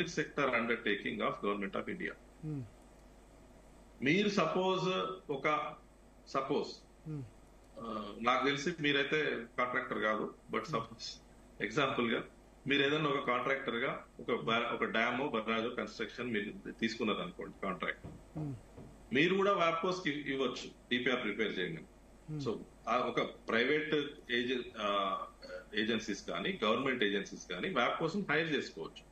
Public sector undertaking of government of India. మీరు suppose నాకు తెలిసి మీరైతే కాంట్రాక్టర్ కాదు, బట్ సపోజ్ ఎగ్జాంపుల్ గా మీరు ఏదైనా ఒక కాంట్రాక్టర్ గా ఒక డ్యామ్ బర్రాజో కన్స్ట్రక్షన్ మీరు తీసుకున్నారు అనుకోండి కాంట్రాక్ట్, మీరు కూడా వ్యాప్కోస్ కి ఇవ్వచ్చు డిపిఆర్ ప్రిపేర్ చేయమని. సో ఒక ప్రైవేట్ ఏజెన్సీస్ కానీ గవర్నమెంట్ ఏజెన్సీస్ కానీ వ్యాప్కోస్ హైర్ చేసుకోవచ్చు.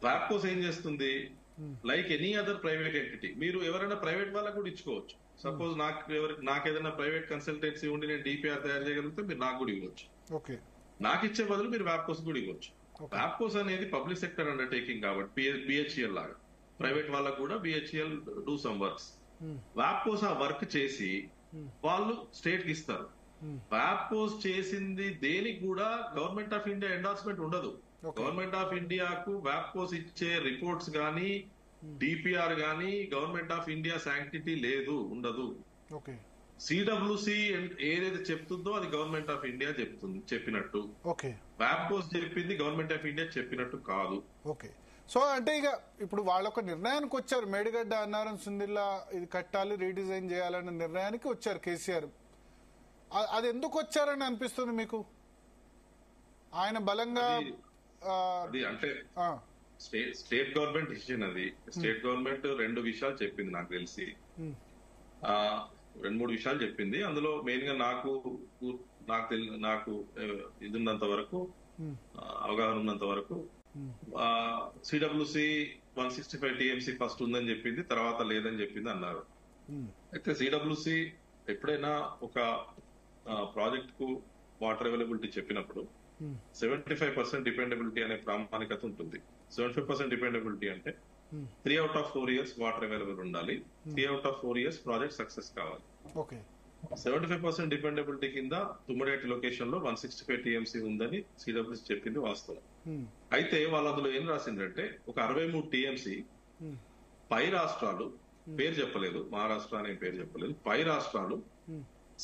వ్యాప్కోస్ ఏం చేస్తుంది, like any other private entity, మీరు ఎవరైనా ప్రైవేట్ వాళ్ళకు కూడా ఇచ్చుకోవచ్చు. సపోజ్ నాకు ఏదైనా ప్రైవేట్ కన్సల్టెన్సీ ఉండి నేను డిపిఆర్ తయారు చేయగలిగితే మీరు నాకు కూడా ఇవ్వచ్చు. నాకు ఇచ్చే బదులు మీరు వ్యాప్కోస్ కూడా ఇవ్వచ్చు. వ్యాప్కోస్ అనేది పబ్లిక్ సెక్టర్ అండర్టేకింగ్ కాబట్టి బిహెచ్ఈఎల్ లాగా ప్రైవేట్ వాళ్ళకు కూడా బిహెచ్ఈఎల్ డూ సమ్ వర్క్స్. వ్యాప్కోస్ ఆ వర్క్ చేసి వాళ్ళు స్టేట్ కి ఇస్తారు. వ్యాప్కోస్ చేసింది దేనికి కూడా గవర్నమెంట్ ఆఫ్ ఇండియా ఎండార్స్మెంట్ ఉండదు. గవర్నమెంట్ ఆఫ్ ఇండియాకు వ్యాప్కోస్ ఇచ్చే రిపోర్ట్స్ గానీ డిపిఆర్ గానీ గవర్నమెంట్ ఆఫ్ ఇండియా శాంక్టిటీ లేదు, ఉండదు. సిడబ్ల్యూసి ఏదైతే చెప్తుందో అది గవర్నమెంట్ ఆఫ్ ఇండియా చెప్పినట్టు. వ్యాప్కోస్ చెప్పింది గవర్నమెంట్ ఆఫ్ ఇండియా చెప్పినట్టు కాదు. సో అంటే ఇక ఇప్పుడు వాళ్ళొక నిర్ణయానికి వచ్చారు, మేడిగడ్డ అన్నారం సుందిల్లా ఇది కట్టాలి రీడిజైన్ చేయాలనే నిర్ణయానికి వచ్చారు కేసీఆర్. అది ఎందుకు వచ్చారని అనిపిస్తుంది మీకు? ఆయన బలంగా అంటే స్టేట్ గవర్నమెంట్ డిసిషన్ అది. స్టేట్ గవర్నమెంట్ రెండు విషయాలు చెప్పింది నాకు తెలిసి, 2-3 విషయాలు చెప్పింది. అందులో మెయిన్ గా నాకు ఇది ఉన్నంత వరకు, అవగాహన ఉన్నంత వరకు సిడబ్ల్యూసి 165 టీఎంసీ ఫస్ట్ ఉందని చెప్పింది, తర్వాత లేదని చెప్పింది అన్నారు. అయితే సిడబ్ల్యూసి ఎప్పుడైనా ఒక ప్రాజెక్ట్ కు వాటర్ అవైలబిలిటీ చెప్పినప్పుడు 75% డిపెండబిలిటీ అనే ప్రామాణికత ఉంటుంది. 75% డిపెండబిలిటీ అంటే 3 out of 4 years water available ఉండాలి, 3 out of 4 years project success కావాలి. 75% డిపెండబిలిటీ కింద తుమ్మడేటి లొకేషన్ లో 165 టీఎంసీ ఉందని సిడబ్ల్యూసి చెప్పింది వాస్తవం. అయితే వాళ్ళు అందులో ఏం రాసిందంటే ఒక 63 టీఎంసీ పై రాష్ట్రాలు, పేరు చెప్పలేదు, మహారాష్ట్ర అనే పేరు చెప్పలేదు, పై రాష్ట్రాలు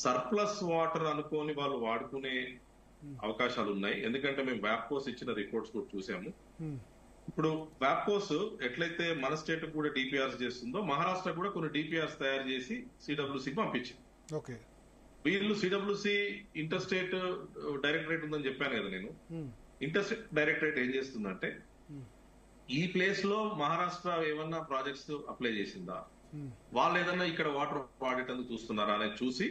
సర్ప్లస్ వాటర్ అనుకోని వాళ్ళు వాడుకునే అవకాశాలు ఉన్నాయి. ఎందుకంటే మేము వ్యాప్కోస్ ఇచ్చిన రిపోర్ట్స్ కూడా చూసాము. ఇప్పుడు వ్యాప్కోస్ ఎట్లయితే మన స్టేట్ కూడా డిపిఆర్స్ చేస్తుందో మహారాష్ట్ర కూడా కొన్ని డిపిఆర్స్ తయారు చేసి సిడబ్ల్యూసీకి పంపించింది. వీళ్ళు సిడబ్ల్యూసీ ఇంటర్ స్టేట్ డైరెక్టరేట్ ఉందని చెప్పాను కదా నేను. ఇంటర్ స్టేట్ డైరెక్టరేట్ ఏం చేస్తుందంటే ఈ ప్లేస్ లో మహారాష్ట్ర ఏమన్నా ప్రాజెక్ట్స్ అప్లై చేసిందా, వాళ్ళు ఏదన్నా ఇక్కడ వాటర్ వాడేటందుకు చూస్తున్నారా అనేది చూసి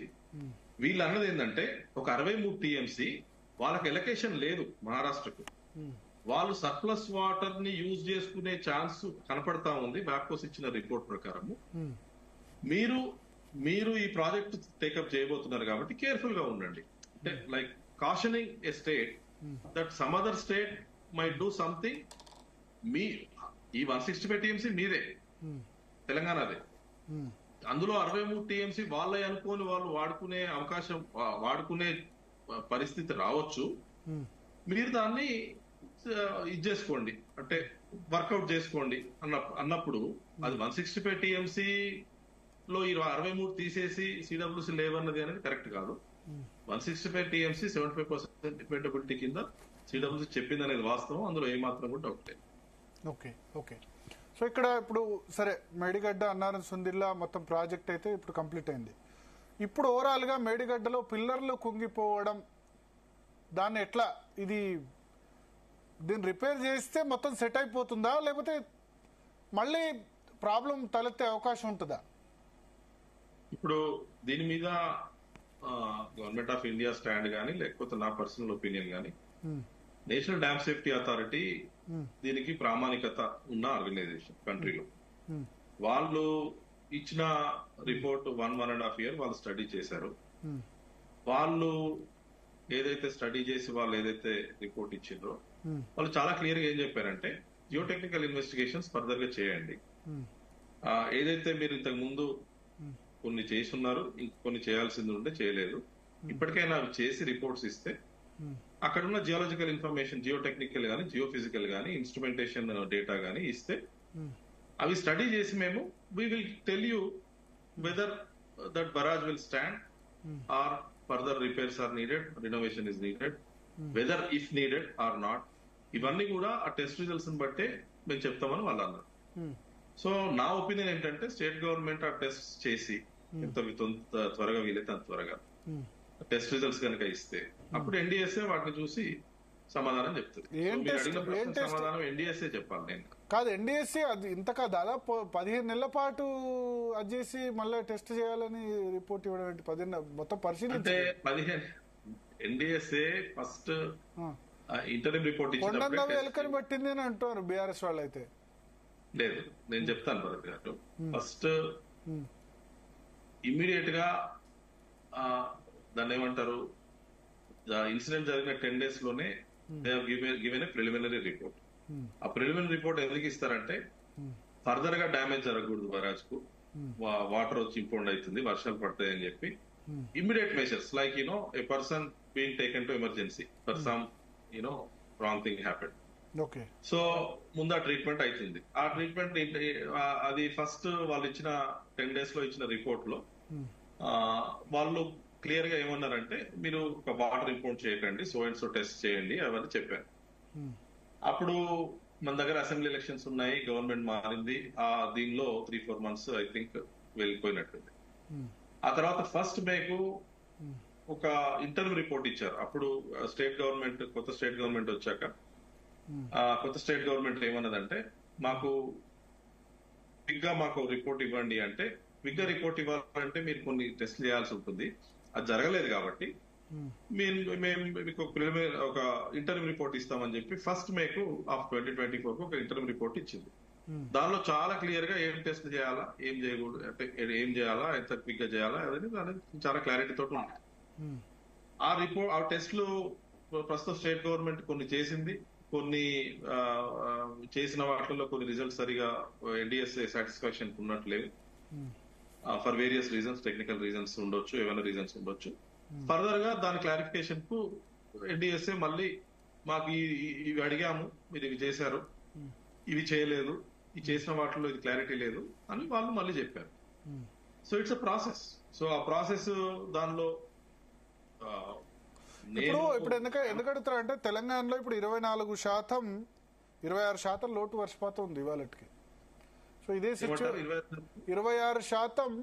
వీళ్ళు అన్నది ఏంటంటే ఒక 63 టీఎంసీ వాళ్ళకి ఎలకేషన్ లేదు మహారాష్ట్రకు, వాళ్ళు సర్ప్లస్ వాటర్ ని యూజ్ చేసుకునే ఛాన్స్ కనపడతా ఉంది వ్యాప్కోస్ ఇచ్చిన రిపోర్ట్ ప్రకారము. మీరు ఈ ప్రాజెక్ట్ టేకప్ చేయబోతున్నారు కాబట్టి కేర్ఫుల్ గా ఉండండి. అంటే like cautioning a state that some other state might do something. ఈ 165 టీఎంసీ మీదే, తెలంగాణదే. అందులో 63 టీఎంసీ వాళ్ళే అనుకోని వాళ్ళు వాడుకునే పరిస్థితి రావచ్చు. మీరు దాన్ని ఇది చేసుకోండి, అంటే వర్కౌట్ చేసుకోండి అన్నప్పుడు అది 165 టీఎంసీ లో ఈ 63 తీసేసి సిడబ్ల్యూసీ లేవన్నది అనేది కరెక్ట్ కాదు. 165 టీఎంసీ 75% డిపెండబిలిటీ కింద సిడబ్ల్యూసీ చెప్పింది అనేది వాస్తవం, అందులో ఏమాత్రం కూడా డౌట్ లేదు. ఓకే. సో ఇక్కడ ఇప్పుడు సరే మేడిగడ్డ అన్నారం సుందిల్లా మొత్తం ప్రాజెక్ట్ అయితే ఇప్పుడు కంప్లీట్ అయింది. ఇప్పుడు ఓవరాల్ గా మేడిగడ్డలో పిల్లర్లు కుంగిపోవడం, దాన్ని ఎట్లా దీన్ని రిపేర్ చేస్తే మొత్తం సెట్ అయిపోతుందా, లేకపోతే మళ్ళీ ప్రాబ్లం తలెత్తే అవకాశం ఉంటుందా? ఇప్పుడు దీని మీద గవర్నమెంట్ ఆఫ్ ఇండియా స్టాండ్ గానీ లేకపోతే నా పర్సనల్ ఒపీనియన్ గానీ, నేషనల్ డ్యామ్ సేఫ్టీ అథారిటీ దీనికి ప్రామాణికత ఉన్న ఆర్గనైజేషన్ కంట్రీలో. వాళ్ళు ఇచ్చిన రిపోర్ట్ 1.5 year వాళ్ళు స్టడీ చేశారు. వాళ్ళు ఏదైతే స్టడీ చేసి వాళ్ళు ఏదైతే రిపోర్ట్ ఇచ్చిండ్రో వాళ్ళు చాలా క్లియర్ గా ఏం చెప్పారంటే జియోటెక్నికల్ ఇన్వెస్టిగేషన్స్ ఫర్దర్ గా చేయండి. ఏదైతే మీరు ఇంతకు ముందు కొన్ని చేసి ఉన్నారు, ఇంకొన్ని చేయాల్సింది ఉంటే చేయలేదు, ఇప్పటికైనా అవి చేసి రిపోర్ట్స్ ఇస్తే అక్కడ ఉన్న జియోలాజికల్ ఇన్ఫర్మేషన్, జియోటెక్నికల్ గానీ జియోఫిజికల్ గానీ ఇన్స్ట్రుమెంటేషన్ డేటా గానీ ఇస్తే అవి స్టడీ చేసి మేము we will tell you whether that barrage will stand or further repairs are needed, renovation is needed, whether if needed or not, ఇవన్నీ కూడా ఆ టెస్ట్ రిజల్ట్స్ బట్టే మేము చెప్తామని వాళ్ళు అన్నారు. సో నా ఒపీనియన్ ఏంటంటే స్టేట్ గవర్నమెంట్ ఆ టెస్ట్ చేసి ఎంత త్వరగా వీలైతే అంత త్వరగా టెస్ట్ రిజల్ట్స్ కనుక ఇస్తే అప్పుడు ఎన్డీఎస్ఏ వాటిని చూసి సమాధానం చెప్తుంది. సమాధానం ఎన్డీఎస్ఏ చెప్పాలి. నేను కాదు, ఎన్డీఎస్ఏ అది ఇంతకా దాదాపు 15 నెలల పాటు అది చేసి మళ్ళీ టెస్ట్ చేయాలని రిపోర్ట్ ఇవ్వడం ఏంటి? 15 మొత్తం పరిశీలించి 15 ఎన్డీఎస్ఏ ఫస్ట్ ఇంటర్వ్యూ రిపోర్ట్ ఎలకని పట్టింది అని అంటున్నారు బీఆర్ఎస్ వాళ్ళు. అయితే లేదు, నేను చెప్తాను భరత్ గారు. ఫస్ట్ ఇమ్మీడియట్ గా దాన్ని ఏమంటారు, ఇన్సిడెంట్ జరిగిన 10 days లోనే they have given a preliminary report. ఆ ప్రిలిమినరీ రిపోర్ట్ ఎందుకు ఇస్తారంటే ఫర్దర్ గా డ్యామేజ్ జరగకూడదు బరాజ్ కు, వాటర్ వచ్చి ఇంపౌండ్ అవుతుంది, వర్షాలు పడతాయి అని చెప్పి immediate measures like A person being taken to emergency for some wrong thing happened. So ముందు ఆ ట్రీట్మెంట్ అవుతుంది. ఆ ట్రీట్మెంట్ అది ఫస్ట్ వాళ్ళు ఇచ్చిన 10 days లో ఇచ్చిన రిపోర్ట్ లో వాళ్ళు క్లియర్ గా ఏమన్నారంటే మీరు ఒక వాటర్ ఇంపౌండ్ చేయకండి, సో అండ్ సో టెస్ట్ చేయండి అవన్నీ చెప్పారు. అప్పుడు మన దగ్గర అసెంబ్లీ ఎలక్షన్స్ ఉన్నాయి, గవర్నమెంట్ మారింది. దీనిలో 3-4 months ఐ థింక్ వెళ్ళిపోయినట్టుంది. ఆ తర్వాత 1st May ఒక ఇంటర్వ్యూ రిపోర్ట్ ఇచ్చారు. అప్పుడు కొత్త స్టేట్ గవర్నమెంట్ వచ్చాక కొత్త స్టేట్ గవర్నమెంట్ ఏమన్నదంటే మాకు రిపోర్ట్ ఇవ్వండి అంటే, బిగ్గా రిపోర్ట్ ఇవ్వాలంటే మీరు కొన్ని టెస్ట్ చేయాల్సి ఉంటుంది, అది జరగలేదు కాబట్టి మేము మీకు ఒక ఇంటర్వ్యూ రిపోర్ట్ ఇస్తామని చెప్పి 1st May ఆఫ్ 2024 ఒక ఇంటర్వ్యూ రిపోర్ట్ ఇచ్చింది. దానిలో చాలా క్లియర్ గా ఏం టెస్ట్ చేయాలా, ఏం చేయకూడదు, అంటే ఏం చేయాలా, ఎంత క్విక్ గా చేయాలా అనేది చాలా క్లారిటీ తోటి ఉంది. ఆ టెస్ట్లు ప్రస్తుతం స్టేట్ గవర్నమెంట్ కొన్ని చేసింది, కొన్ని చేసిన వాటిల్లో కొన్ని రిజల్ట్స్ సరిగా ఎన్డీఎస్ఏ సాటిస్ఫాక్షన్ ఉన్నట్లేవు. For various reasons, technical reasons ఉండొచ్చు, ఏమైనా రీజన్స్ ఉండొచ్చు. ఫర్దర్ గా దాని క్లారిఫికేషన్ కు ఎన్డీఎస్ఏ మళ్ళీ మాకు ఇవి అడిగాము, మీరు ఇవి చేశారు, ఇవి చేయలేదు, ఇవి చేసిన వాటిలో ఇది క్లారిటీ లేదు అని వాళ్ళు మళ్ళీ చెప్పారు. So it's a process. So ఆ ప్రాసెస్ దానిలో ఇప్పుడు ఎందుకు అడుగుతారంటే తెలంగాణలో ఇప్పుడు 24%, 26% లోటు వర్షపాతం ఉంది ఇవాళకి. సో ఇదే 26%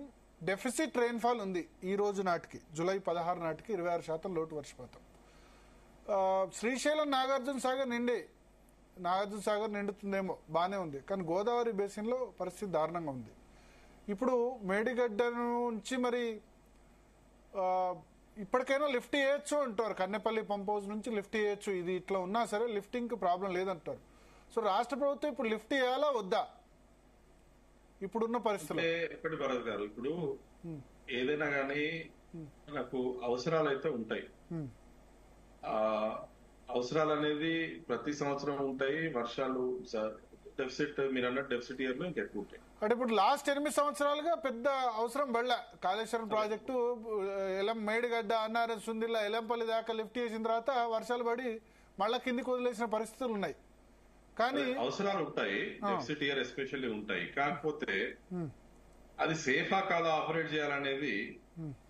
డెఫిసిట్ రెయిన్ఫాల్ ఉంది ఈ రోజు నాటికి, జూలై 16 నాటికి 26% లోటు వర్షపాతం. శ్రీశైలం నాగార్జున సాగర్ నిండుతుందేమో, బానే ఉంది, కానీ గోదావరి బేసిన్ లో పరిస్థితి దారుణంగా ఉంది. ఇప్పుడు మేడిగడ్డ నుంచి మరి ఇప్పటికైనా లిఫ్ట్ చేయొచ్చు అంటారు, కన్నెపల్లి పంప్ హౌస్ నుంచి లిఫ్ట్ చేయొచ్చు, ఇది ఇట్లా ఉన్నా సరే లిఫ్టింగ్ కి ప్రాబ్లం లేదంటారు. సో రాష్ట్ర ప్రభుత్వం ఇప్పుడు లిఫ్ట్ చేయాలా వద్దా ఇప్పుడున్న పరిస్థితులు? ఎప్పటి భరత్ గారు, ఇప్పుడు ఏదైనా కానీ మనకు అవసరాలు అయితే ఉంటాయి. అవసరాలు అనేది ప్రతి సంవత్సరం ఉంటాయి. వర్షాలు డెఫిసిట్, మీరు అన్నట్టు డెఫిసిట్ ఇయర్ లో ఇంకెక్కువ ఉంటాయి. అంటే ఇప్పుడు లాస్ట్ 8 సంవత్సరాలుగా పెద్ద అవసరం పడలే. కాళేశ్వరం ప్రాజెక్టు మేడిగడ్డ, అన్నారం, సుందిల్ల, ఎలంపల్లి దాకా లిఫ్ట్ చేసిన తర్వాత వర్షాలు పడి మళ్ళా కిందికి వదిలేసిన పరిస్థితులు ఉన్నాయి. కానీ అవసరాలు ఉంటాయి, డెఫిసిట్ ఇయర్ ఎస్పెషల్లీ ఉంటాయి. కాకపోతే అది సేఫా కాదా ఆపరేట్ చేయాలనేది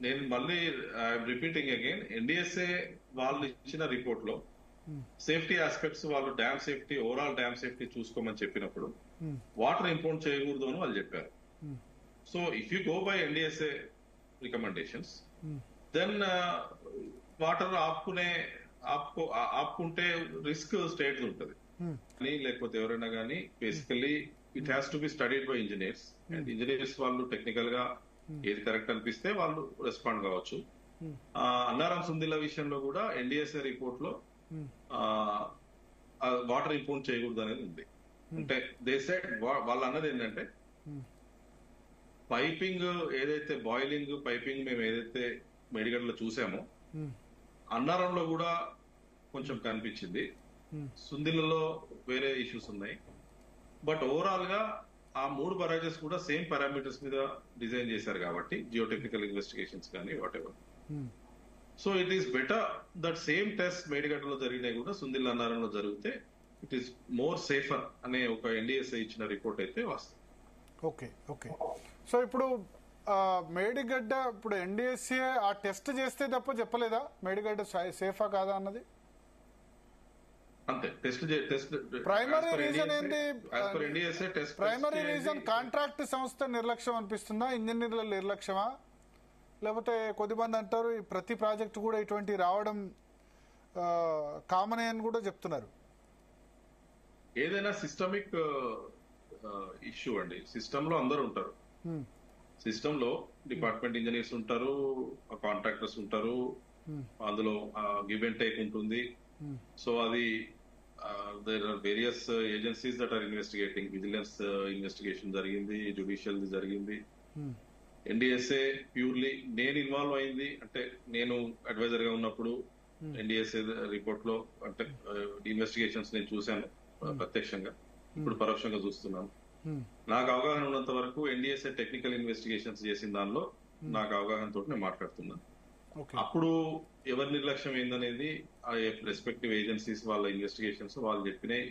నేను మళ్ళీ ఐఎమ్ రిపీటింగ్ అగైన్, ఎన్డీఎస్ఏ వాళ్ళు ఇచ్చిన రిపోర్ట్ లో సేఫ్టీ ఆస్పెక్ట్స్, వాళ్ళు dam safety, overall dam safety చూసుకోమని చెప్పినప్పుడు వాటర్ ఇంపౌండ్ చేయకూడదు అని వాళ్ళు చెప్పారు. So if you go by NDSA recommendations, then water ఆపుకుంటే రిస్క్ స్టేట్ ఉంటుంది. లేకపోతే ఎవరైనా కానీ basically it has to be studied by engineers, and engineers వాళ్ళు టెక్నికల్ గా ఏది కరెక్ట్ అనిపిస్తే వాళ్ళు రెస్పాండ్ కావచ్చు. అన్నారం సుందిల్ల విషయంలో కూడా ఎన్డీఎస్ఏ రిపోర్ట్ లో వాటర్ ఇంపౌండ్ చేయకూడదు అనేది ఉంది. అంటే దే సెడ్, వాళ్ళు అన్నది ఏంటంటే పైపింగ్ ఏదైతే బాయిలింగ్ పైపింగ్ మేము ఏదైతే మేడిగడ్డలో చూసామో అన్నారంలో కూడా కొంచెం కనిపించింది, సుందిల్లలో వేరే ఇష్యూస్ ఉన్నాయి. బట్ ఓవరాల్ గా ఆ 3 బరాజెస్ కూడా సేమ్ పారామీటర్స్ మీద డిజైన్ చేశారు కాబట్టి, జియోటెక్నికల్ ఇన్వెస్టిగేషన్స్ కానీ whatever. So it is better that same test మేడిగడ్డలో జరిగినాయి కూడా సుందిల్ అన్నారంలో జరిగితే ఇట్ ఈస్ మోర్ సేఫర్ అనే ఒక ఎన్డీఎస్ఏ ఇచ్చిన రిపోర్ట్ అయితే వస్తుంది. ఓకే. సో ఇప్పుడు మేడిగడ్డ ఇప్పుడు ఎన్డీఎస్ఏ ఆ టెస్ట్ చేస్తే తప్ప చెప్పలేదా మేడిగడ్డ సేఫా కాదా అన్నది? అంతే టెస్ట్ ప్రైమరీ రీజన్ ఏంటి? టెస్ట్ ప్రైమరీ రీజన్ కాంట్రాక్ట్ సంస్థ నిర్లక్ష్యం అనిపిస్తుందా, ఇంజనీర్ల నిర్లక్ష్యమా? లేకపోతే కొద్దిమంది అంటారు ఈ ప్రతి ప్రాజెక్టు కూడా ఇటువంటి రావడం కామన్ అని కూడా చెప్తున్నారు. ఏదైనా సిస్టమిక్ ఇష్యూ అండి. సిస్టమ్ లో అందరూ ఉంటారు. సిస్టమ్ లో డిపార్ట్మెంట్ ఇంజనీర్స్ ఉంటారు, కాంట్రాక్టర్స్ ఉంటారు, అందులో గివ్ అండ్ టేక్ ఉంటుంది. సో అది there are various agencies that are investigating. Vigilance investigation జరిగింది, జ్యుడిషియల్ జరిగింది. ఎన్డీఎస్ఏ ప్యూర్లీ నేను ఇన్వాల్వ్ అయింది అంటే నేను అడ్వైజర్ గా ఉన్నప్పుడు ఎన్డీఎస్ఏ రిపోర్ట్ లో అంటే ఇన్వెస్టిగేషన్స్ నేను చూశాను ప్రత్యక్షంగా, ఇప్పుడు పరోక్షంగా చూస్తున్నాను. నాకు అవగాహన ఉన్నంత వరకు ఎన్డీఎస్ఏ టెక్నికల్ ఇన్వెస్టిగేషన్స్ చేసిన దానిలో నాకు అవగాహన తోటి నేను మాట్లాడుతున్నాను. అప్పుడు ఎవరి నిర్లక్ష్యం ఏందనేది రెస్పెక్టివ్ ఏజెన్సీస్ వాళ్ళ ఇన్వెస్టిగేషన్స్ వాళ్ళు చెప్పినాయి